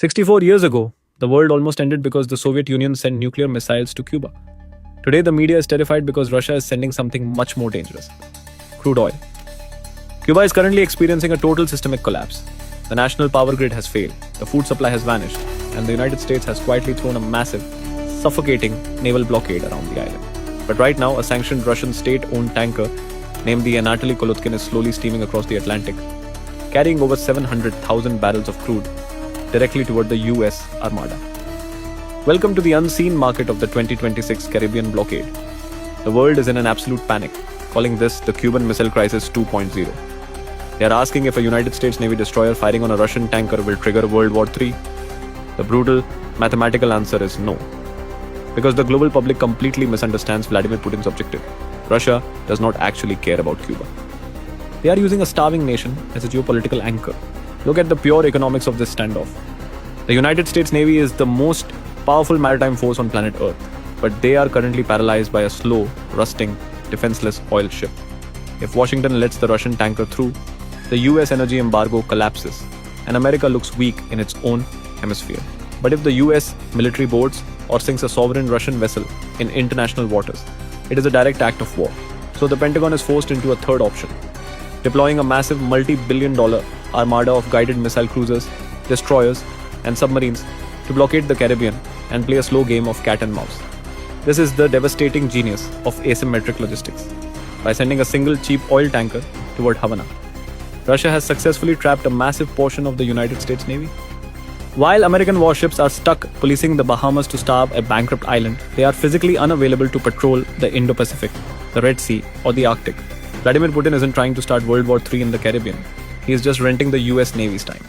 64 years ago, the world almost ended because the Soviet Union sent nuclear missiles to Cuba. Today, the media is terrified because Russia is sending something much more dangerous: crude oil. Cuba is currently experiencing a total systemic collapse. The national power grid has failed, the food supply has vanished, and the United States has quietly thrown a massive, suffocating naval blockade around the island. But right now, a sanctioned Russian state-owned tanker named the Anatoly Kolotkin is slowly steaming across the Atlantic, carrying over 700,000 barrels of crude directly toward the US Armada. Welcome to the unseen market of the 2026 Caribbean blockade. The world is in an absolute panic, calling this the Cuban Missile Crisis 2.0. They are asking if a United States Navy destroyer firing on a Russian tanker will trigger World War III. The brutal, mathematical answer is no. Because the global public completely misunderstands Vladimir Putin's objective. Russia does not actually care about Cuba. They are using a starving nation as a geopolitical anchor. Look at the pure economics of this standoff. The United States Navy is the most powerful maritime force on planet Earth, but they are currently paralyzed by a slow, rusting, defenseless oil ship. If Washington lets the Russian tanker through, the US energy embargo collapses, and America looks weak in its own hemisphere. But if the US military boards or sinks a sovereign Russian vessel in international waters, it is a direct act of war. So the Pentagon is forced into a third option: deploying a massive multi-billion-dollar armada of guided missile cruisers, destroyers, and submarines to blockade the Caribbean and play a slow game of cat and mouse. This is the devastating genius of asymmetric logistics. By sending a single cheap oil tanker toward Havana, Russia has successfully trapped a massive portion of the United States Navy. While American warships are stuck policing the Bahamas to starve a bankrupt island, they are physically unavailable to patrol the Indo-Pacific, the Red Sea, or the Arctic. Vladimir Putin isn't trying to start World War III in the Caribbean. He is just renting the US Navy's time.